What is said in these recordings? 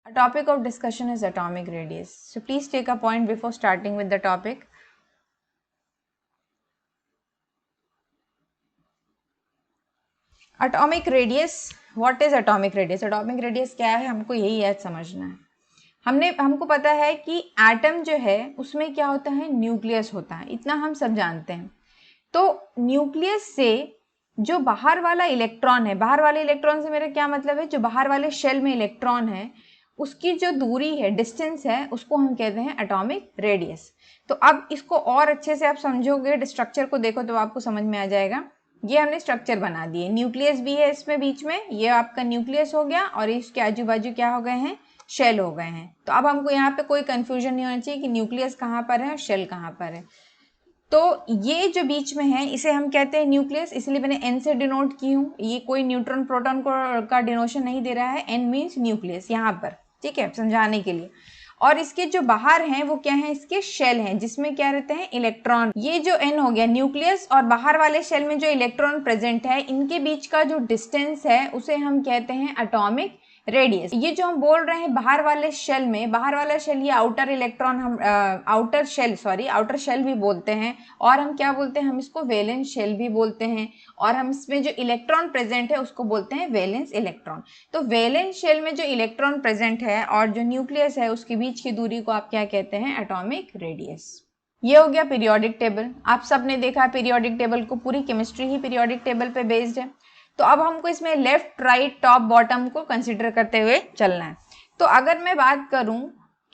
A topic of discussion is atomic radius. So please take a point before starting with the topic. Atomic radius. What is atomic radius? Atomic radius क्या है, हमको यही याद समझना है। हमको पता है कि एटम जो है उसमें क्या होता है, न्यूक्लियस होता है, इतना हम सब जानते हैं। तो न्यूक्लियस से जो बाहर वाला इलेक्ट्रॉन है, बाहर वाले इलेक्ट्रॉन से मेरा क्या मतलब है, जो बाहर वाले शेल में इलेक्ट्रॉन है उसकी जो दूरी है, डिस्टेंस है, उसको हम कहते हैं एटॉमिक रेडियस। तो अब इसको और अच्छे से आप समझोगे, स्ट्रक्चर को देखो तो आपको समझ में आ जाएगा। ये हमने स्ट्रक्चर बना दिए, न्यूक्लियस भी है इसमें बीच में, ये आपका न्यूक्लियस हो गया और इसके आजू बाजू क्या हो गए हैं, शेल हो गए हैं। तो अब हमको यहाँ पे कोई कंफ्यूजन नहीं होना चाहिए कि न्यूक्लियस कहाँ पर है और शेल कहाँ पर है। तो ये जो बीच में है इसे हम कहते हैं न्यूक्लियस, इसलिए मैंने एन से डिनोट की हूँ। ये कोई न्यूट्रॉन प्रोटॉन का डिनोशन नहीं दे रहा है, एन मीन्स न्यूक्लियस यहाँ पर, ठीक है, समझाने के लिए। और इसके जो बाहर हैं वो क्या है, इसके शेल हैं जिसमें क्या रहते हैं, इलेक्ट्रॉन। ये जो एन हो गया न्यूक्लियस और बाहर वाले शेल में जो इलेक्ट्रॉन प्रेजेंट है, इनके बीच का जो डिस्टेंस है उसे हम कहते हैं एटॉमिक रेडियस। ये जो हम बोल रहे हैं बाहर वाले शेल में, बाहर वाला शेल ये आउटर इलेक्ट्रॉन, हम आउटर शेल भी बोलते हैं, और हम क्या बोलते हैं, हम इसको वैलेंस शेल भी बोलते हैं, और हम इसमें जो इलेक्ट्रॉन प्रेजेंट है उसको बोलते हैं वैलेंस इलेक्ट्रॉन। तो वैलेंस शेल में जो इलेक्ट्रॉन प्रेजेंट है और जो न्यूक्लियस है उसके बीच की दूरी को आप क्या कहते हैं, एटॉमिक रेडियस। ये हो गया पीरियोडिक टेबल। आप सबने देखा पीरियोडिक टेबल को, पूरी केमिस्ट्री ही पीरियोडिक टेबल पे बेस्ड है। तो अब हमको इसमें लेफ्ट राइट टॉप बॉटम को कंसिडर करते हुए चलना है। तो अगर मैं बात करूं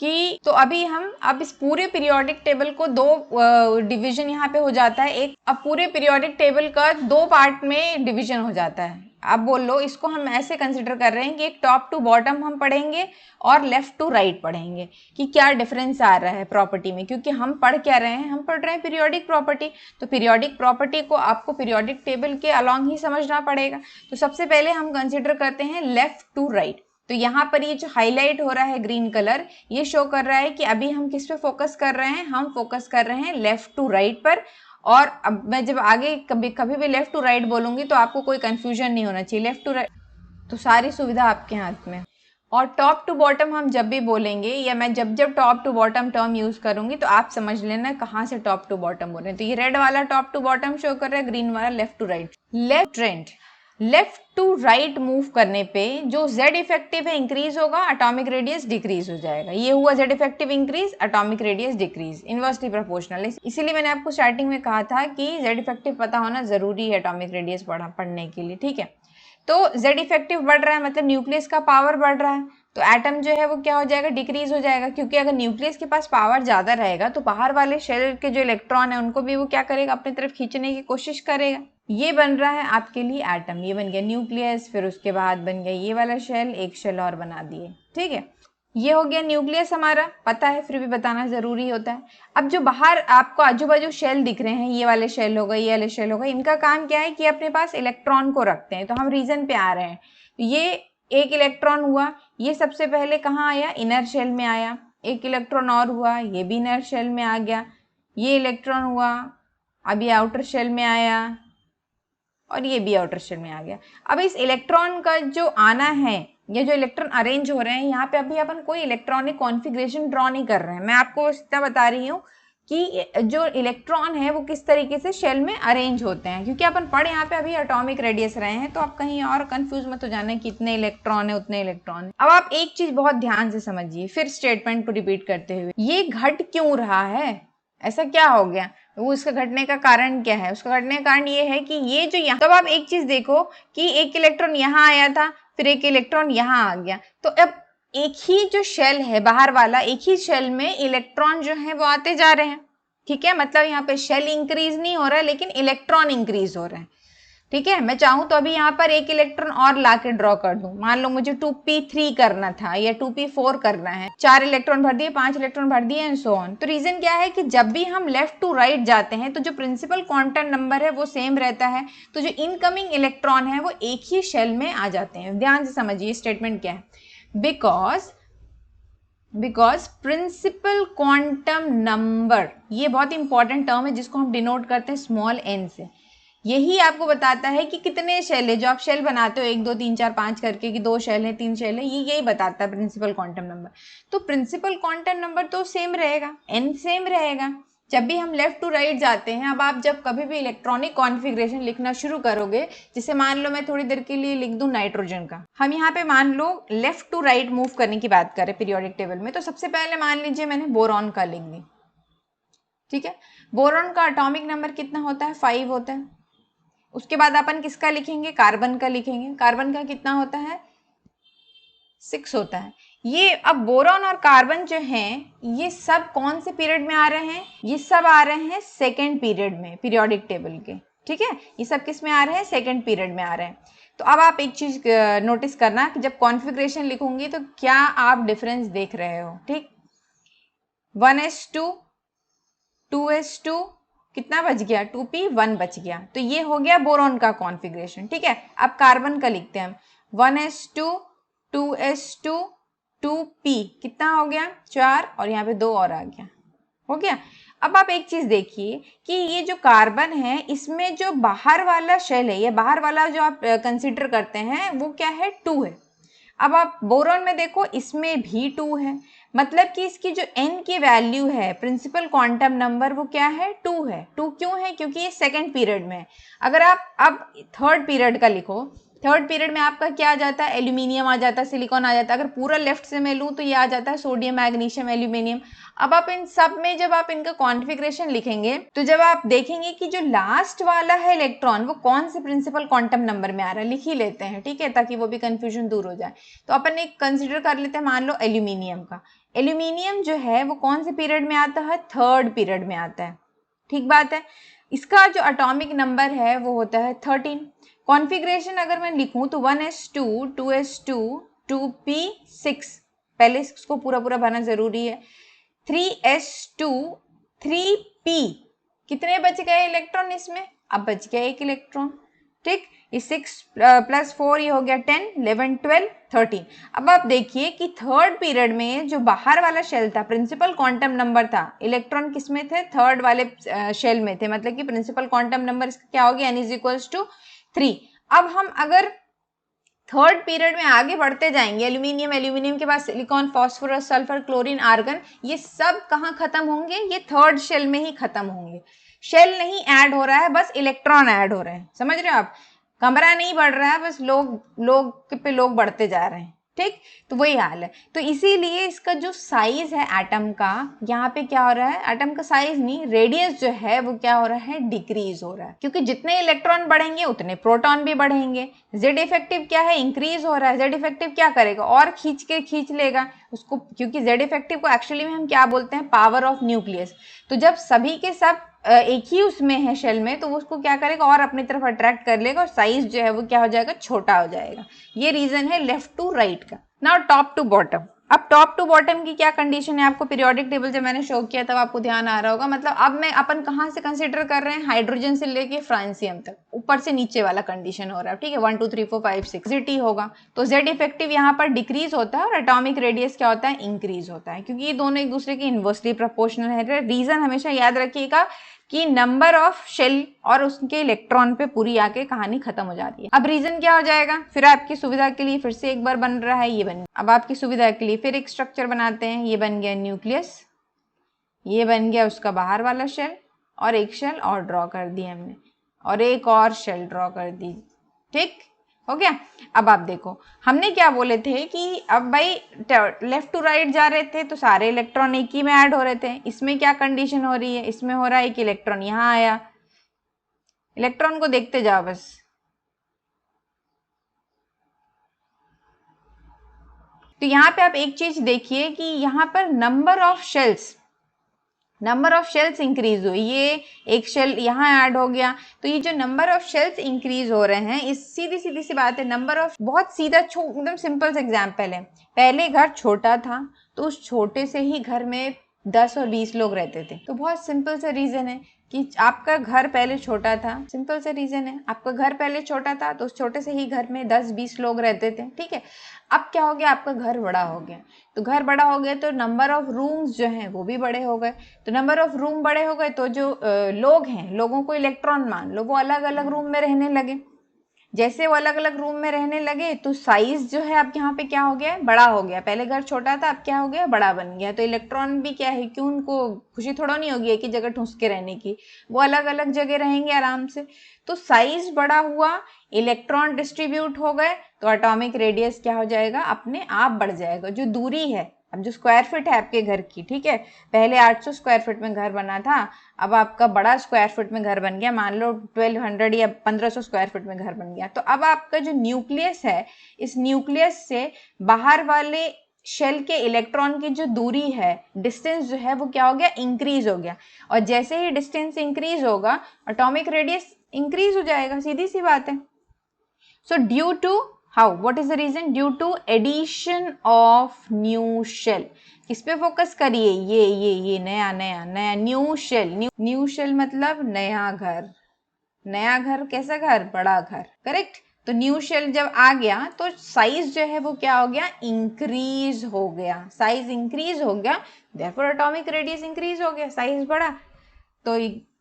कि तो अभी हम अब इस पूरे पीरियोडिक टेबल को दो डिवीजन यहाँ पे हो जाता है। एक अब पूरे पीरियोडिक टेबल का दो पार्ट में डिवीजन हो जाता है। अब बोल लो, इसको हम ऐसे कंसिडर कर रहे हैं कि एक टॉप टू बॉटम हम पढ़ेंगे और लेफ्ट टू राइट पढ़ेंगे कि क्या डिफरेंस आ रहा है प्रॉपर्टी में, क्योंकि हम पढ़ क्या रहे हैं, हम पढ़ रहे हैं पीरियोडिक प्रॉपर्टी। तो पीरियोडिक प्रॉपर्टी को आपको पीरियोडिक टेबल के अलॉन्ग ही समझना पड़ेगा। तो सबसे पहले हम कंसिडर करते हैं लेफ्ट टू राइट। तो यहाँ पर ये जो हाईलाइट हो रहा है ग्रीन कलर, ये शो कर रहा है कि अभी हम किस पे फोकस कर रहे हैं, हम फोकस कर रहे हैं लेफ्ट टू राइट पर। और अब मैं जब आगे कभी भी लेफ्ट टू राइट बोलूंगी तो आपको कोई कंफ्यूजन नहीं होना चाहिए, लेफ्ट टू राइट तो सारी सुविधा आपके हाथ में। और टॉप टू बॉटम हम जब भी बोलेंगे, या मैं जब top to bottom term use करूंगी तो आप समझ लेना कहाँ से टॉप टू बॉटम बोल रहे हैं। तो ये रेड वाला टॉप टू बॉटम शो कर रहा है, ग्रीन वाला left to right. Left trend, left to right move करने पे जो z इफेक्टिव है इंक्रीज होगा, एटॉमिक रेडियस डिक्रीज हो जाएगा। ये हुआ z effective increase, atomic radius decrease, inversely proportional. इसीलिए मैंने आपको स्टार्टिंग में कहा था कि z इफेक्टिव पता होना जरूरी है एटॉमिक रेडियस पढ़ने के लिए, ठीक है। तो z इफेक्टिव बढ़ रहा है मतलब न्यूक्लियस का पावर बढ़ रहा है, तो एटम जो है वो क्या हो जाएगा, डिक्रीज हो जाएगा। क्योंकि अगर न्यूक्लियस के पास पावर ज्यादा रहेगा तो बाहर वाले शेल के जो इलेक्ट्रॉन है उनको भी वो क्या करेगा, अपनी तरफ खींचने की कोशिश करेगा। ये बन रहा है आपके लिए एटम, ये बन गया न्यूक्लियस, फिर उसके बाद बन गया ये वाला शेल, एक शेल और बना दिए, ठीक है। ये हो गया न्यूक्लियस, हमारा पता है फिर भी बताना जरूरी होता है। अब जो बाहर आपको आजू बाजू शेल दिख रहे हैं, ये वाले शेल हो गए, ये वाले शेल हो गए, इनका काम क्या है कि अपने पास इलेक्ट्रॉन को रखते हैं। तो हम रीजन पे आ रहे हैं, ये एक इलेक्ट्रॉन हुआ, ये सबसे पहले कहाँ आया, इनर शेल में आया। एक इलेक्ट्रॉन और हुआ, ये भी इनर शेल में आ गया। ये इलेक्ट्रॉन हुआ, अब ये आउटर शेल में आया, और ये भी आउटर शेल में आ गया। अब इस इलेक्ट्रॉन का जो आना है, ये जो इलेक्ट्रॉन अरेंज हो रहे हैं यहाँ पे, अभी अपन कोई इलेक्ट्रॉनिक कॉन्फ़िगरेशन ड्रॉ नहीं कर रहे हैं। मैं आपको इतना बता रही हूँ कि जो इलेक्ट्रॉन है वो किस तरीके से शेल में अरेंज होते हैं, क्योंकि अपन पढ़ यहाँ पे अभी एटॉमिक रेडियस रहे हैं, तो आप कहीं और कंफ्यूज मत हो जाना कि इतने इलेक्ट्रॉन है उतने इलेक्ट्रॉन है। अब आप एक चीज बहुत ध्यान से समझिए, फिर स्टेटमेंट को रिपीट करते हुए, ये घट क्यों रहा है, ऐसा क्या हो गया, वो उसका घटने का कारण क्या है। उसका घटने का कारण ये है कि ये जो यहाँ, तब आप एक चीज देखो कि एक इलेक्ट्रॉन यहाँ आया था, फिर एक इलेक्ट्रॉन यहाँ आ गया, तो अब एक ही जो शेल है बाहर वाला, एक ही शेल में इलेक्ट्रॉन जो है वो आते जा रहे हैं, ठीक है। मतलब यहाँ पे शेल इंक्रीज नहीं हो रहा है लेकिन इलेक्ट्रॉन इंक्रीज हो रहे हैं, ठीक है। मैं चाहूं तो अभी यहाँ पर एक इलेक्ट्रॉन और लाके ड्रॉ कर दूं। मान लो मुझे 2p3 करना था या 2p4 करना है, 4 इलेक्ट्रॉन भर दिए, 5 इलेक्ट्रॉन भर दिए एंड सो ऑन। तो रीजन क्या है कि जब भी हम लेफ्ट टू राइट जाते हैं तो जो प्रिंसिपल क्वांटम नंबर है वो सेम रहता है, तो जो इनकमिंग इलेक्ट्रॉन है वो एक ही शेल में आ जाते हैं। ध्यान से समझिए स्टेटमेंट क्या है, बिकॉज प्रिंसिपल क्वांटम नंबर, ये बहुत इंपॉर्टेंट टर्म है जिसको हम डिनोट करते हैं स्मॉल n से। यही आपको बताता है कि कितने शेल है। जो आप शेल बनाते हो 1 2 3 4 5 करके कि 2 शेल है 3 शेल है, ये यही बताता है प्रिंसिपल क्वांटम नंबर। तो प्रिंसिपल क्वांटम नंबर तो सेम रहेगा, n सेम रहेगा। जब भी हम लेफ्ट टू राइट जाते हैं, अब आप जब कभी भी इलेक्ट्रॉनिक कॉन्फ़िगरेशन लिखना शुरू करोगे, जैसे मान लो मैं थोड़ी देर के लिए लिख दूं नाइट्रोजन का, हम यहाँ पे मान लो लेफ्ट टू राइट मूव करने की बात करें पीरियोडिक टेबल में, तो सबसे पहले मान लीजिए मैंने बोरॉन का लिख दी, ठीक है। बोरॉन का एटॉमिक नंबर कितना होता है? 5 होता है। उसके बाद अपन किसका लिखेंगे? कार्बन का लिखेंगे। कार्बन का कितना होता है? 6 होता है। ये अब बोरॉन और कार्बन जो हैं, ये सब कौन से पीरियड में आ रहे हैं? ये सब आ रहे हैं सेकेंड पीरियड में पीरियोडिक टेबल के, ठीक है। ये सब किस में आ रहे हैं? सेकेंड पीरियड में आ रहे हैं। तो अब आप एक चीज नोटिस करना कि जब कॉन्फ़िगरेशन लिखूंगी तो क्या आप डिफरेंस देख रहे हो, ठीक। 1s2 2s2 कितना बच गया? 2p1 बच गया। तो ये हो गया बोरॉन का कॉन्फ़िगरेशन, ठीक है। अब कार्बन का लिखते हैं हम, 1s2 2s2 2p कितना हो गया? 4, और यहाँ पे 2 और आ गया, हो गया। अब आप एक चीज देखिए कि ये जो कार्बन है, इसमें जो बाहर वाला शेल है, ये बाहर वाला जो आप कंसीडर करते हैं, वो क्या है? 2 है। अब आप बोरॉन में देखो, इसमें भी 2 है, मतलब कि इसकी जो n की वैल्यू है प्रिंसिपल क्वांटम नंबर, वो क्या है? 2 है। 2 क्यों है? क्योंकि ये सेकंड पीरियड में है। अगर आप अब थर्ड पीरियड का लिखो, थर्ड पीरियड में आपका क्या आ जाता है? एल्यूमिनियम आ जाता है, सिलिकॉन आ जाता है। अगर पूरा लेफ्ट से मैं लूँ तो ये आ जाता है सोडियम, मैग्नीशियम, एल्यूमिनियम। अब आप इन सब में जब आप इनका कॉन्फ़िगरेशन लिखेंगे, तो जब आप देखेंगे कि जो लास्ट वाला है इलेक्ट्रॉन, वो कौन से प्रिंसिपल क्वांटम नंबर में आ रहा है, लिख ही लेते हैं, ठीक है, ताकि वो भी कंफ्यूजन दूर हो जाए। तो अपन एक कंसिडर कर लेते हैं, मान लो एल्यूमिनियम का। एल्यूमिनियम जो है वो कौन से पीरियड में आता है? थर्ड पीरियड में आता है, ठीक बात है। इसका जो एटॉमिक नंबर है वो होता है 13। कॉन्फ़िगरेशन अगर मैं लिखूं तो 1s2 2s2 2p6, पहले इसको पूरा पूरा भरना जरूरी है। 3s2 3p, कितने बच गए इलेक्ट्रॉन इसमें? अब बच गया 1 इलेक्ट्रॉन, ठीक। ये 6 + 4 ये हो गया 10 11 12 13। अब आप देखिए कि थर्ड पीरियड में जो बाहर वाला शेल था, प्रिंसिपल क्वांटम नंबर था, इलेक्ट्रॉन किस में थे? थर्ड वाले शेल में थे, मतलब कि प्रिंसिपल क्वांटम नंबर इसका क्या हो गया? n = 3। अब हम अगर थर्ड पीरियड में आगे बढ़ते जाएंगे, एल्यूमिनियम के बाद silicon, phosphorus, sulphur, chlorine, argon, ये सब कहाँ खत्म होंगे? ये थर्ड शेल में ही खत्म होंगे। शेल नहीं ऐड हो रहा है, बस इलेक्ट्रॉन ऐड हो रहे हैं, समझ रहे हो आप? कमरा नहीं बढ़ रहा है, बस लोग पे लोग बढ़ते जा रहे हैं, ठीक। तो वही हाल है। तो इसीलिए इसका जो साइज है एटम का, यहाँ पे क्या हो रहा है? एटम का साइज नहीं, रेडियस जो है वो क्या हो रहा है? डिक्रीज हो रहा है, क्योंकि जितने इलेक्ट्रॉन बढ़ेंगे उतने प्रोटॉन भी बढ़ेंगे। जेड इफेक्टिव क्या है? इंक्रीज हो रहा है। जेड इफेक्टिव क्या करेगा? और खींच लेगा उसको, क्योंकि जेड इफेक्टिव को एक्चुअली में हम क्या बोलते हैं? Power of nucleus. तो जब सभी के सब एक ही उसमें है शेल में, तो उसको क्या करेगा? और अपनी तरफ अट्रैक्ट कर लेगा, और साइज जो है वो क्या हो जाएगा? छोटा हो जाएगा। ये रीजन है लेफ्ट टू राइट का। Now top to bottom. अब टॉप टू बॉटम की क्या कंडीशन है? आपको पीरियोडिक टेबल जब मैंने शो किया तब आपको ध्यान आ रहा होगा। मतलब अब मैं अपन कहाँ से कंसीडर कर रहे हैं? हाइड्रोजन से लेके फ्रांसियम तक, ऊपर से नीचे वाला कंडीशन हो रहा है, ठीक है। 1 2 3 4 5 6 ZT होगा। तो जेड इफेक्टिव यहाँ पर डिक्रीज होता है, और एटॉमिक रेडियस क्या होता है? इंक्रीज होता है, क्योंकि ये दोनों एक दूसरे के इनवर्सली प्रोपोर्शनल है। रीजन हमेशा याद रखिएगा कि नंबर ऑफ शेल और उसके इलेक्ट्रॉन पे पूरी आके कहानी खत्म हो जाती है। अब रीजन क्या हो जाएगा? फिर आपकी सुविधा के लिए फिर से एक बार बन रहा है, ये बन, अब आपकी सुविधा के लिए फिर एक स्ट्रक्चर बनाते हैं। ये बन गया न्यूक्लियस, ये बन गया उसका बाहर वाला शेल, और एक शेल और ड्रॉ कर दी हमने, और एक और शेल ड्रॉ कर दी, ठीक हो गया। अब आप देखो, हमने क्या बोले थे कि अब भाई लेफ्ट टू राइट जा रहे थे तो सारे इलेक्ट्रॉन एक ही में ऐड हो रहे थे। इसमें क्या कंडीशन हो रही है? इसमें हो रहा है एक इलेक्ट्रॉन यहाँ आया, इलेक्ट्रॉन को देखते जाओ बस। तो यहाँ पे आप एक चीज देखिए कि यहाँ पर नंबर ऑफ शेल्स इंक्रीज हुई। ये एक शेल यहाँ ऐड हो गया, तो ये जो नंबर ऑफ शेल्स इंक्रीज हो रहे हैं, इस सीधी सी बात है। नंबर ऑफ, बहुत सीधा एकदम सिंपल सा एग्जाम्पल है। पहले घर छोटा था, तो उस छोटे से ही घर में 10 और 20 लोग रहते थे। तो बहुत सिंपल सा रीजन है कि आपका घर पहले छोटा था, सिंपल सा रीजन है, आपका घर पहले छोटा था तो उस छोटे से ही घर में 10-20 लोग रहते थे, ठीक है। अब क्या हो गया, आपका घर बड़ा हो गया, तो घर बड़ा हो गया तो नंबर ऑफ रूम्स जो हैं वो भी बड़े हो गए, तो नंबर ऑफ रूम बड़े हो गए तो जो लोग हैं, लोगों को इलेक्ट्रॉन मान लो, वो अलग अलग रूम में रहने लगे। जैसे वो अलग अलग रूम में रहने लगे तो साइज जो है अब यहाँ पे क्या हो गया, बड़ा हो गया। पहले घर छोटा था, अब क्या हो गया, बड़ा बन गया। तो इलेक्ट्रॉन भी क्या है कि उनको खुशी थोड़ा नहीं होगी एक ही जगह ठूस के रहने की, वो अलग अलग जगह रहेंगे आराम से। तो साइज बड़ा हुआ, इलेक्ट्रॉन डिस्ट्रीब्यूट हो गए, तो एटॉमिक रेडियस क्या हो जाएगा, अपने आप बढ़ जाएगा। जो दूरी है, अब जो स्क्वायर फीट है आपके घर की, ठीक है, पहले 800 स्क्वायर फीट में घर बना था, अब आपका बड़ा स्क्वायर फीट में घर बन गया, मान लो 1200 या 1500 स्क्वायर फीट में घर बन गया। तो अब आपका जो न्यूक्लियस है, इस न्यूक्लियस से बाहर वाले शेल के इलेक्ट्रॉन की जो दूरी है, डिस्टेंस जो है वो क्या हो गया, इंक्रीज हो गया। और जैसे ही डिस्टेंस इंक्रीज होगा, एटॉमिक रेडियस इंक्रीज हो जाएगा, सीधी सी बात है। So due to how, what is the reason, due to addition of new shell. किस पे फोकस करिए, ये नया नया नया न्यू शेल। न्यू शेल मतलब नया घर, नया घर कैसा घर, बड़ा घर, करेक्ट। तो न्यू शेल जब आ गया तो साइज जो है वो क्या हो गया, इंक्रीज हो गया। साइज इंक्रीज हो गया, देयरफॉर एटॉमिक रेडियस इंक्रीज हो गया, साइज बढ़ा तो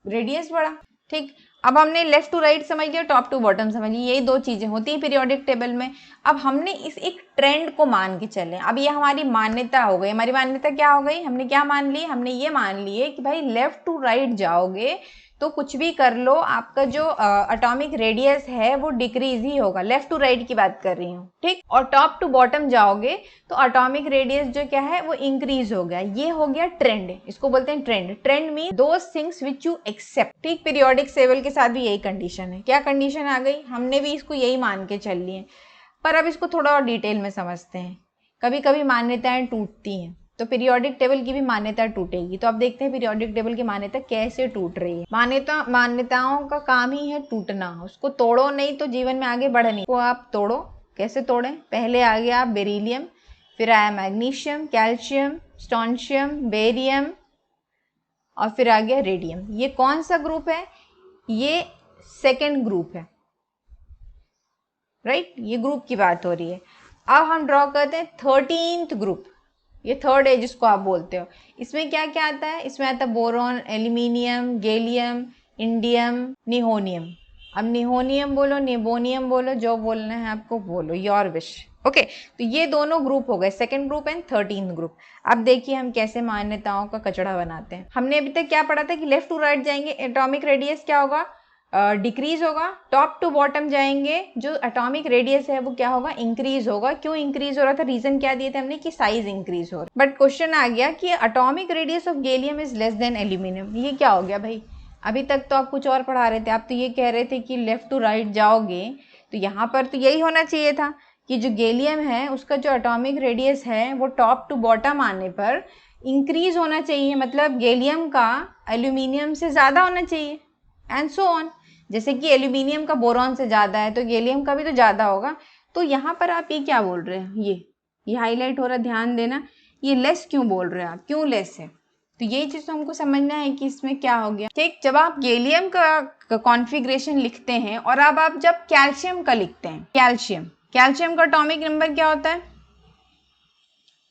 रेडियस बढ़ा, ठीक। अब हमने लेफ्ट टू राइट समझ लिया, टॉप टू बॉटम समझ लिया, यही दो चीजें होती हैं पीरियोडिक टेबल में। अब हमने इस एक ट्रेंड को मान के चले, अब ये हमारी मान्यता हो गई। हमारी मान्यता क्या हो गई, हमने क्या मान ली, हमने ये मान लिए कि भाई लेफ्ट टू राइट जाओगे तो कुछ भी कर लो, आपका जो एटॉमिक रेडियस है वो डिक्रीज ही होगा। लेफ्ट टू राइट की बात कर रही हूँ, ठीक। और टॉप टू बॉटम जाओगे तो एटॉमिक रेडियस जो क्या है वो इंक्रीज हो गया। ये हो गया ट्रेंड, इसको बोलते हैं trend. Trend mean those things which you accept, ठीक। पीरियोडिक टेबल के साथ भी यही कंडीशन है। क्या कंडीशन आ गई, हमने भी इसको यही मान के चल लिए, पर अब इसको थोड़ा और डिटेल में समझते हैं। कभी कभी मान्यताएं टूटती हैं, तो पीरियोडिक टेबल की भी मान्यता टूटेगी। तो अब देखते हैं पीरियोडिक टेबल की मान्यता कैसे टूट रही है। मान्यताओं का काम ही है टूटना, उसको तोड़ो नहीं तो जीवन में आगे बढ़ नहीं। वो आप तोड़ो, कैसे तोड़ें, पहले आ गया बेरिलियम, फिर आया मैग्नीशियम, कैल्शियम, स्टोंशियम, बेरियम और फिर आ गया रेडियम। ये कौन सा ग्रुप है, ये सेकेंड ग्रुप है, राइट। ये ग्रुप की बात हो रही है। अब हम ड्रॉ करते हैं 13th ग्रुप, ये थर्ड है जिसको आप बोलते हो। इसमें क्या क्या आता है, इसमें आता है बोरॉन, एल्यूमिनियम, गैलियम, इंडियम, निहोनियम। अब निहोनियम बोलो, निबोनियम बोलो, जो बोलना है आपको बोलो, योर विश, ओके। तो ये दोनों ग्रुप हो गए, second group and 13th group. अब देखिए हम कैसे मान्यताओं का कचड़ा बनाते हैं। हमने अभी तक क्या पढ़ा था कि लेफ्ट टू राइट जाएंगे एटॉमिक रेडियस क्या होगा, डिक्रीज होगा। टॉप टू बॉटम जाएंगे, जो एटॉमिक रेडियस है वो क्या होगा, इंक्रीज होगा। क्यों इंक्रीज हो रहा था, रीजन क्या दिए थे हमने कि साइज इंक्रीज हो रहा। बट क्वेश्चन आ गया कि atomic radius of gallium is less than aluminium. ये क्या हो गया भाई, अभी तक तो आप कुछ और पढ़ा रहे थे, आप तो ये कह रहे थे कि लेफ्ट टू राइट जाओगे तो यहाँ पर तो यही होना चाहिए था कि जो गैलियम है उसका जो एटॉमिक रेडियस है वो टॉप टू बॉटम आने पर इंक्रीज होना चाहिए, मतलब गैलियम का एल्यूमिनियम से ज़्यादा होना चाहिए एंड सो ऑन। जैसे कि एल्यूमिनियम का बोरॉन से ज़्यादा है तो गैलियम का भी तो ज़्यादा होगा। तो यहाँ पर आप ये क्या बोल रहे हैं, ये हाईलाइट हो रहा है, ध्यान देना, ये लेस क्यों बोल रहे हैं आप, क्यों लेस है। तो यही चीज़ तो हमको समझना है कि इसमें क्या हो गया, ठीक। जब आप गैलियम का कॉन्फ़िगरेशन लिखते हैं और अब आप जब कैल्शियम का लिखते हैं, कैल्शियम का एटॉमिक नंबर क्या होता है,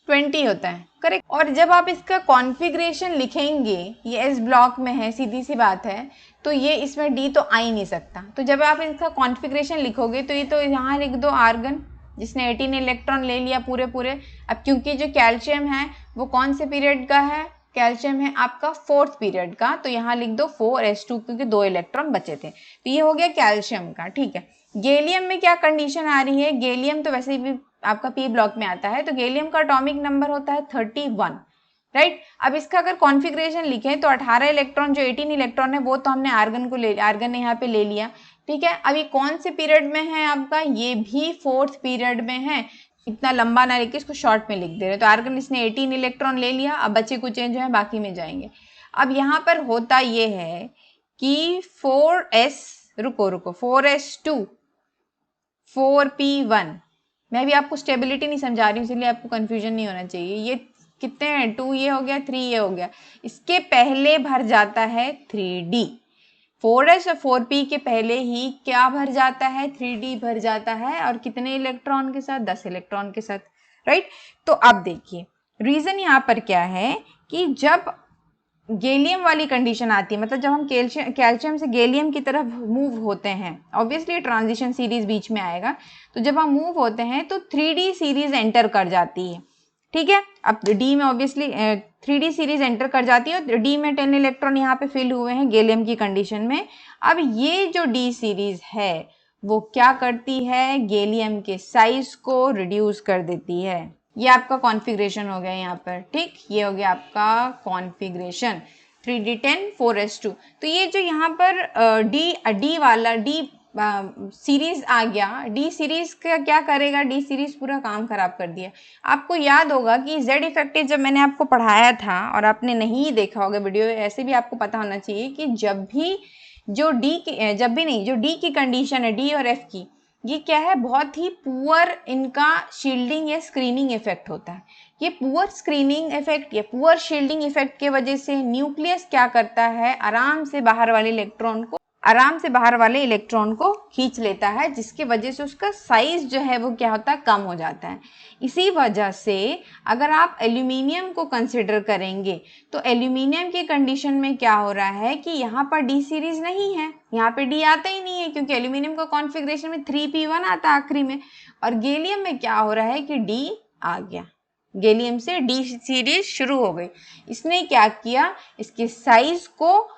20 होता है, करेक्ट। और जब आप इसका कॉन्फ़िगरेशन लिखेंगे, ये एस ब्लॉक में है, सीधी सी बात है, तो ये इसमें डी तो आ ही नहीं सकता। तो जब आप इसका कॉन्फ़िगरेशन लिखोगे तो ये तो यहाँ लिख दो आर्गन, जिसने 18 इलेक्ट्रॉन ले लिया पूरे पूरे। अब क्योंकि जो कैल्शियम है वो कौन से पीरियड का है, कैल्शियम है आपका 4th पीरियड का, तो यहाँ लिख दो 4s2 क्योंकि 2 इलेक्ट्रॉन बचे थे। तो ये हो गया कैल्शियम का, ठीक है। गैलियम में क्या कंडीशन आ रही है, गैलियम तो वैसे भी आपका पी ब्लॉक में आता है, तो गैलियम का एटॉमिक नंबर होता है 31, राइट। अब इसका अगर कॉन्फ़िगरेशन लिखें तो 18 इलेक्ट्रॉन, जो 18 इलेक्ट्रॉन है वो तो हमने आर्गन ने यहाँ पे ले लिया, ठीक है। अभी कौन से पीरियड में है आपका, ये भी 4th पीरियड में है। इतना लंबा ना लिख के इसको शॉर्ट में लिख दे रहे। तो आर्गन इसने 18 इलेक्ट्रॉन ले लिया, अब बचे कुछ चेंज है बाकी में जाएंगे। अब यहाँ पर होता ये है कि 4s, रुको 4s2 4p1, मैं भी आपको स्टेबिलिटी नहीं समझा रही हूँ इसलिए आपको कंफ्यूजन नहीं होना चाहिए। ये कितने हैं, 2 ये हो गया, 3 ये हो गया। इसके पहले भर जाता है 3d। 4s और 4p के पहले ही क्या भर जाता है, 3d भर जाता है। और कितने इलेक्ट्रॉन के साथ, 10 इलेक्ट्रॉन के साथ, राइट। तो अब देखिए रीजन यहाँ पर क्या है कि जब गैलियम वाली कंडीशन आती है, मतलब जब हम कैल्शियम से गैलियम की तरफ मूव होते हैं, ऑब्वियसली ट्रांजिशन सीरीज बीच में आएगा, तो जब हम मूव होते हैं तो 3d सीरीज एंटर कर जाती है, ठीक है। अब d में ऑब्वियसली 3d सीरीज एंटर कर जाती है, और d में 10 इलेक्ट्रॉन यहाँ पे फिल हुए हैं गैलियम की कंडीशन में। अब ये जो d सीरीज है वो क्या करती है, गैलियम के साइज को रिड्यूस कर देती है। ये आपका कॉन्फ़िगरेशन हो गया यहाँ पर, ठीक। ये हो गया आपका कॉन्फ़िगरेशन 3d10 4s2। तो ये जो यहाँ पर डी वाला डी सीरीज आ गया, डी सीरीज का क्या करेगा, डी सीरीज पूरा काम खराब कर दिया। आपको याद होगा कि जेड इफेक्टिव जब मैंने आपको पढ़ाया था और आपने नहीं देखा होगा वीडियो, ऐसे भी आपको पता होना चाहिए कि जब भी जो डी की कंडीशन है, डी और एफ की, ये क्या है, बहुत ही पुअर इनका शील्डिंग या स्क्रीनिंग इफेक्ट होता है। ये पुअर स्क्रीनिंग इफेक्ट या पुअर शील्डिंग इफेक्ट के वजह से न्यूक्लियस क्या करता है, आराम से बाहर वाले इलेक्ट्रॉन को खींच लेता है, जिसकी वजह से उसका साइज जो है वो क्या होता है, कम हो जाता है। इसी वजह से अगर आप एल्यूमिनियम को कंसिडर करेंगे तो एल्यूमिनियम की कंडीशन में क्या हो रहा है कि यहाँ पर डी सीरीज नहीं है, यहाँ पे डी आता ही नहीं है, क्योंकि एल्यूमिनियम का कॉन्फ़िगरेशन में 3p1 आता है आखिरी में। और गैलियम में क्या हो रहा है कि डी आ गया, गैलियम से डी सीरीज शुरू हो गई। इसने क्या किया, इसके साइज को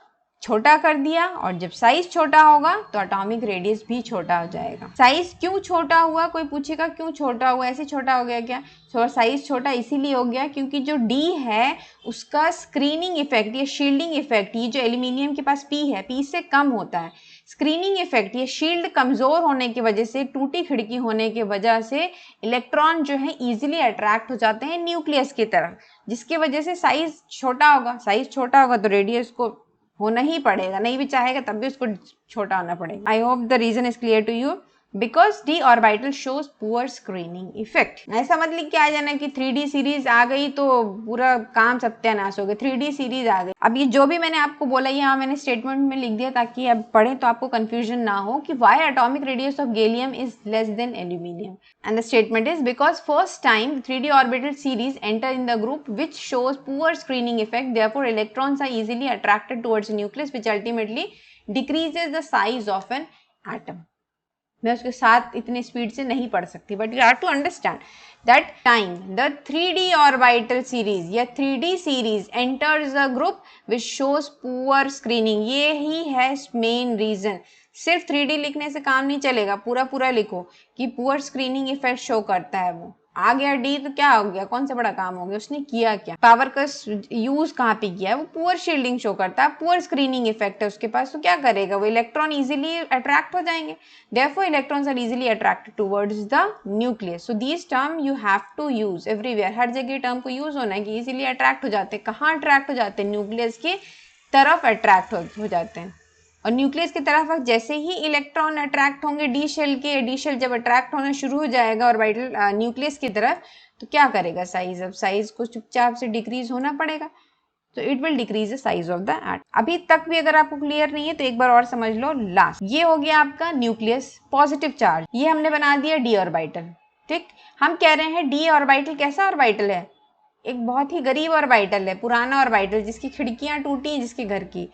छोटा कर दिया, और जब साइज छोटा होगा तो एटॉमिक रेडियस भी छोटा हो जाएगा। साइज क्यों छोटा हुआ, कोई पूछेगा क्यों छोटा हुआ, ऐसे छोटा हो गया क्या? साइज छोटा इसीलिए हो गया क्योंकि जो डी है उसका स्क्रीनिंग इफेक्ट या शील्डिंग इफेक्ट, ये जो एल्यूमिनियम के पास पी है, पी से कम होता है। स्क्रीनिंग इफेक्ट, ये शील्ड कमजोर होने की वजह से, टूटी खिड़की होने की वजह से इलेक्ट्रॉन जो है इजीली अट्रैक्ट हो जाते हैं न्यूक्लियस की तरफ, जिसकी वजह से साइज छोटा होगा। साइज छोटा होगा तो रेडियस को होना ही पड़ेगा, नहीं भी चाहेगा तब भी उसको छोटा होना पड़ेगा। I hope the reason is clear to you. Because D orbital shows poor screening effect. ऐसा मतलब क्या आ जाना कि 3D सीरीज आ गई तो पूरा काम सत्यानाश हो गया, 3D सीरीज आ गई। अब ये जो भी मैंने आपको बोला यहाँ मैंने स्टेटमेंट में लिख दिया ताकि अब पढ़ें तो आपको कंफ्यूजन ना हो कि why atomic radius of gallium is less than aluminium. And the statement is because first time 3D orbital series enter in the group which shows poor screening effect, therefore electrons are easily attracted towards nucleus which ultimately decreases the size of an atom. मैं उसके साथ इतनी speed से नहीं पढ़ सकती, but you have to understand that time the 3D orbital series या 3D series enters the group which shows poor screening. ये ही है मेन रीजन। सिर्फ 3D लिखने से काम नहीं चलेगा, पूरा पूरा लिखो कि पुअर स्क्रीनिंग इफेक्ट शो करता है। वो आ गया डी तो क्या हो गया, कौन सा बड़ा काम हो गया, उसने किया क्या, पावर का यूज कहाँ पे किया है, वो पुअर शील्डिंग शो करता है, पुअर स्क्रीनिंग इफेक्ट है उसके पास, तो क्या करेगा वो, इलेक्ट्रॉन इजीली अट्रैक्ट हो जाएंगे। therefore electrons are easily attracted towards the nucleus. so these term you have to use everywhere, हर जगह टर्म को यूज होना है कि इजीली अट्रैक्ट हो जाते हैं। कहाँ अट्रैक्ट हो जाते हैं, न्यूक्लियस की तरफ अट्रैक्ट हो जाते हैं। और न्यूक्लियस की तरफ जैसे ही इलेक्ट्रॉन अट्रैक्ट होंगे डी शेल के, डी शेल जब अट्रैक्ट होना शुरू हो जाएगा ऑर्बिटल न्यूक्लियस की तरफ, तो क्या करेगा साइज, अब साइज को चुपचाप से डिक्रीज होना पड़ेगा, तो it will decrease the size of the atom. अभी तक भी अगर आपको क्लियर नहीं है तो एक बार और समझ लो। लास्ट ये हो गया आपका न्यूक्लियस पॉजिटिव चार्ज, ये हमने बना दिया डी ऑर्बिटल, ठीक। हम कह रहे हैं डी ऑर्बिटल कैसा ऑर्बिटल है, एक बहुत ही गरीब ऑर्बिटल है, पुराना ऑर्बिटल जिसकी खिड़कियां टूटी हैं, जिसके घर की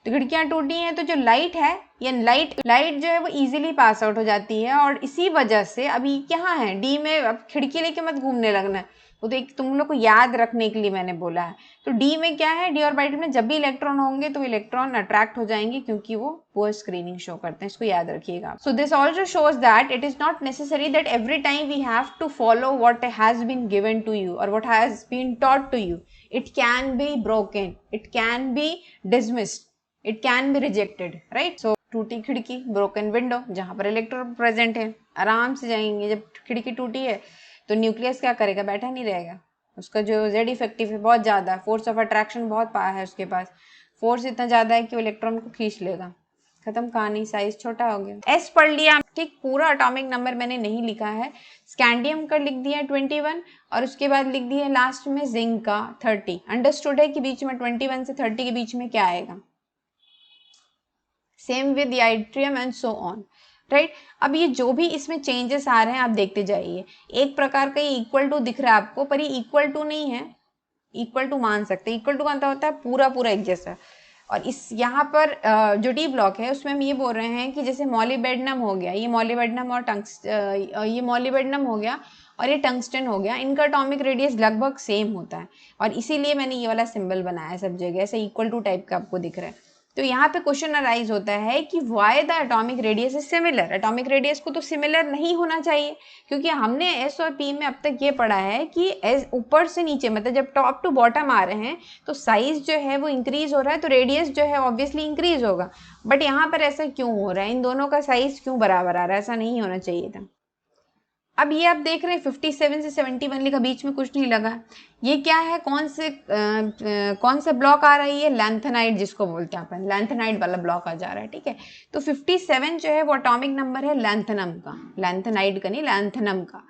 तो खिड़कियां टूटी हैं, तो जो लाइट है या लाइट जो है वो इजीली पास आउट हो जाती है। और इसी वजह से अभी क्या है डी में, अब खिड़की लेके मत घूमने लगना, वो तो एक तुम लोग को याद रखने के लिए मैंने बोला है। तो डी में क्या है, डी ऑर्बिटल में जब भी इलेक्ट्रॉन होंगे तो इलेक्ट्रॉन अट्रैक्ट हो जाएंगे क्योंकि वो पुअर स्क्रीनिंग शो करते हैं, इसको याद रखिएगा। So this also shows that it is not necessary that every time we have to follow what has been given to you or what has been taught to you. It can be broken, it can be dismissed, it can be rejected, right. So टूटी खिड़की, broken window, जहां पर electron present है आराम से जाएंगे। जब खिड़की टूटी है तो न्यूक्लियस क्या करेगा, बैठा नहीं रहेगा, उसका जो जेड इफेक्टिव है बहुत ज़्यादा है, फोर्स ऑफ अट्रैक्शन बहुत पाया है उसके पास, फोर्स इतना ज़्यादा है कि वो इलेक्ट्रॉन को खींच लेगा। खत्म कहानी, साइज छोटा हो गया। एस पढ़ लिया, ठीक, पूरा एटॉमिक नंबर मैंने नहीं लिखा है। स्कैंडियम का लिख दिया 21 और उसके बाद लिख दिया लास्ट में जिंक का 30। अंडरस्टूड है कि बीच में 21 से 30 के बीच में क्या आएगा। Same with yttrium and so on, right. अब ये जो भी इसमें चेंजेस आ रहे हैं आप देखते जाइए। एक प्रकार का ये इक्वल टू दिख रहा है आपको, पर ये इक्वल टू नहीं है। इक्वल टू मान सकते हैं, इक्वल टू का मतलब होता है पूरा पूरा एक जैसा। और इस यहाँ पर जो डी ब्लॉक है उसमें हम ये बोल रहे हैं कि जैसे मॉलिबेडनम हो गया, ये मॉलिबेडनम और ये मॉलिबेडनम हो गया और ये टंगस्टन हो गया, इनका एटॉमिक रेडियस लगभग सेम होता है। और इसीलिए मैंने ये वाला सिंबल बनाया है सब जगह, ऐसे इक्वल टू टाइप का आपको दिख रहा है। तो यहाँ पे क्वेश्चन अराइज होता है कि why the atomic radius is similar. Atomic radius को तो सिमिलर नहीं होना चाहिए, क्योंकि हमने एस और पी में अब तक ये पढ़ा है कि एस ऊपर से नीचे, मतलब जब टॉप टू बॉटम आ रहे हैं तो साइज जो है वो इंक्रीज हो रहा है, तो रेडियस जो है ऑब्वियसली इंक्रीज होगा। बट यहाँ पर ऐसा क्यों हो रहा है, इन दोनों का साइज क्यों बराबर आ रहा है, ऐसा नहीं होना चाहिए था। अब ये आप देख रहे हैं 57 से 71 लिखा, बीच में कुछ नहीं लगा। ये क्या है, कौन से ब्लॉक आ रही है, लैंथेनाइड जिसको बोलते हैं अपन, लैंथेनाइड वाला ब्लॉक आ जा रहा है, ठीक है। तो 57 जो है वो एटॉमिक नंबर है लैंथेनम का, लैंथेनाइड का नहीं, लैंथेनम का।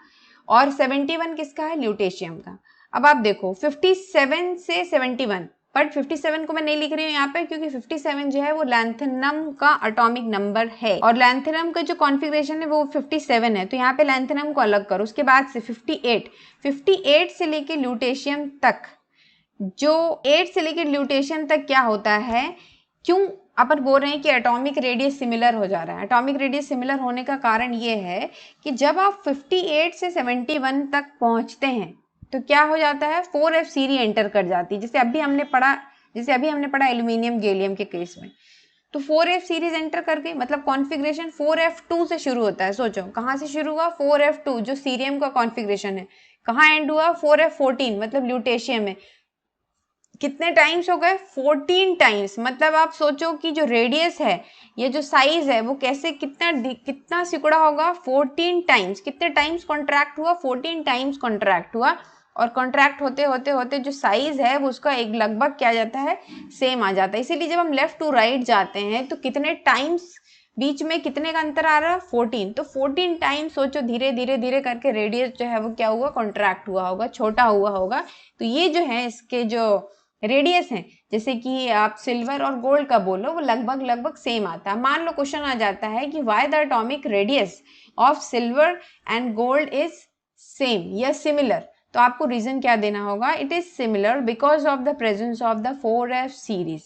और 71 किसका है, ल्यूटेशियम का। अब आप देखो 57 से 71, बट 57 को मैं नहीं लिख रही हूँ यहाँ पे, क्योंकि 57 जो है वो लैंथेनम का एटॉमिक नंबर है और लैंथेनम का जो कॉन्फ़िगरेशन है वो 57 है। तो यहाँ पे लैंथेनम को अलग करो। उसके बाद से 58 से लेके ल्यूटेशियम तक, जो 8 से लेके ल्यूटेशियम तक क्या होता है, क्यों अपन बोल रहे हैं कि एटॉमिक रेडियस सिमिलर हो जा रहा है। एटॉमिक रेडियस सिमिलर होने का कारण ये है कि जब आप 58 से 71 तक पहुंचते हैं तो क्या हो जाता है, 4f सीरीज एंटर कर जाती है। जैसे अभी हमने पढ़ा एल्यूमिनियम गैलियम के केस में, तो 4f सीरीज एंटर कर गई, मतलब कॉन्फ़िगरेशन 4f2 से शुरू होता है। सोचो कहाँ से शुरू हुआ, 4f2 जो सीरियम का कॉन्फ़िगरेशन है, कहाँ एंड हुआ, 4f14 मतलब ल्यूटेशियम में। कितने टाइम्स हो गए, 14 टाइम्स। मतलब आप सोचो कि जो रेडियस है, ये जो साइज है वो कैसे कितना सिकुड़ा होगा, 14 टाइम्स। कितने टाइम्स कॉन्ट्रैक्ट हुआ, 14 टाइम्स कॉन्ट्रैक्ट हुआ। और कॉन्ट्रैक्ट होते होते होते जो साइज है वो उसका एक लगभग क्या जाता है, सेम आ जाता है। इसीलिए जब हम लेफ्ट टू राइट जाते हैं तो कितने टाइम्स बीच में, कितने का अंतर आ रहा है, 14। तो 14 टाइम्स सोचो, धीरे धीरे धीरे करके रेडियस जो है वो क्या हुआ, कॉन्ट्रैक्ट हुआ होगा, छोटा हुआ होगा। तो ये जो है इसके जो रेडियस है, जैसे कि आप सिल्वर और गोल्ड का बोलो, वो लगभग सेम आता है। मान लो क्वेश्चन आ जाता है कि why the atomic radius of silver and gold is same या सिमिलर, तो आपको रीजन क्या देना होगा, it is similar because of the presence of the 4f series,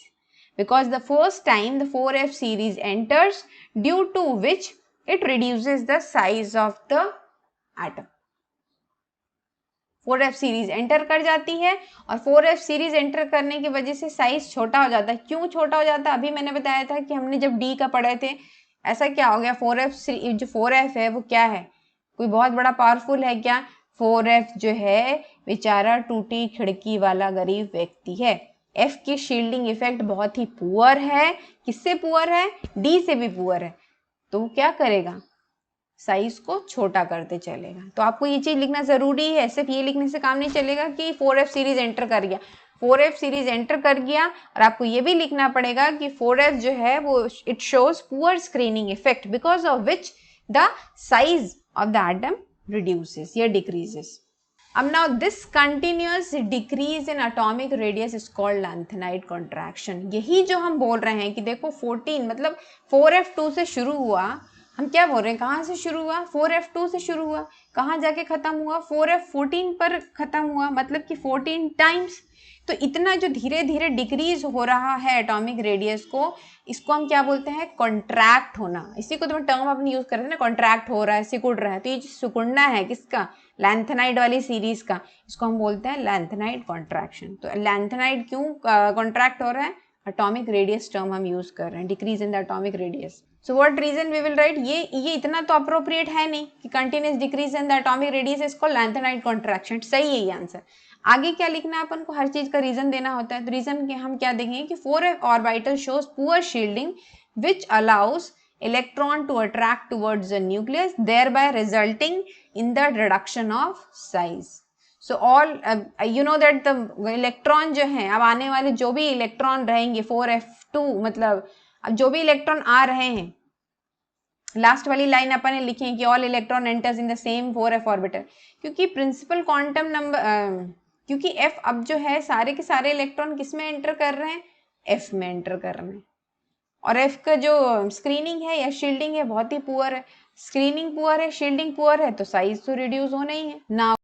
because the first time the 4f series enters, due to which it reduces the size of the atom। 4f series enter कर जाती है और 4f series enter करने की वजह से size छोटा हो जाता है। क्यों छोटा हो जाता है, अभी मैंने बताया था कि हमने जब डी का पढ़े थे, ऐसा क्या हो गया, 4f जो 4f है वो क्या है, कोई बहुत बड़ा पावरफुल है क्या, 4f जो है बेचारा टूटी खिड़की वाला गरीब व्यक्ति है। F की शील्डिंग इफेक्ट बहुत ही पुअर है। किससे पुअर है, D से भी पुअर है। तो वो क्या करेगा, साइज को छोटा करते चलेगा। तो आपको ये चीज लिखना जरूरी है, सिर्फ ये लिखने से काम नहीं चलेगा कि 4f सीरीज एंटर कर गया। 4f सीरीज एंटर कर गया और आपको ये भी लिखना पड़ेगा कि 4f जो है वो it shows poor screening effect because of which the size of the atom reduces या डिक्रीजेस। अब now this continuous decrease in atomic radius is called lanthanide contraction. यही जो हम बोल रहे हैं कि देखो 14 मतलब 4f2 से शुरू हुआ, हम क्या बोल रहे हैं, कहाँ से शुरू हुआ, 4f2 से शुरू हुआ, कहाँ जाके खत्म हुआ, 4f14 पर खत्म हुआ, मतलब कि 14 टाइम्स। तो इतना जो धीरे धीरे डिक्रीज हो रहा है एटॉमिक रेडियस को, इसको हम क्या बोलते हैं, कॉन्ट्रैक्ट होना। इसी को तो मैं टर्म अपनी यूज करते हैं ना, कॉन्ट्रैक्ट हो रहा है, सिकुड़ रहा है। तो ये जो सिकुड़ना है किसका, लैंथेनाइड वाली सीरीज का, इसको हम बोलते हैं लैंथेनाइड कॉन्ट्रैक्शन। तो लैंथेनाइड क्यों कॉन्ट्रैक्ट हो रहा है, एटॉमिक रेडियस टर्म हम यूज कर रहे हैं, decrease in the atomic radius. So what reason we will write, ये इतना तो अप्रोप्रिएट है नहीं कि continuous decrease in the atomic radius is called lanthanide contraction. सही है ये आंसर। आगे क्या लिखना है, अपन को हर चीज का रीजन देना होता है। तो रीजन के हम क्या देंगे कि 4f orbital shows poor shielding which allows electron to attract towards the nucleus, thereby resulting in the reduction of size. So all you know that the electron जो है, अब आने वाले जो भी इलेक्ट्रॉन रहेंगे 4f2, मतलब अब जो भी इलेक्ट्रॉन आ रहे हैं लास्ट वाली लाइन अपन ने लिखी है कि all electron enters in the same 4f orbital, क्योंकि प्रिंसिपल क्वांटम नंबर क्योंकि f अब जो है सारे के सारे इलेक्ट्रॉन किस में एंटर कर रहे हैं, f में एंटर कर रहे हैं। और f का जो स्क्रीनिंग है या शील्डिंग है बहुत ही पुअर है। स्क्रीनिंग पुअर है, शील्डिंग पुअर है, तो साइज तो रिड्यूस होना ही है ना।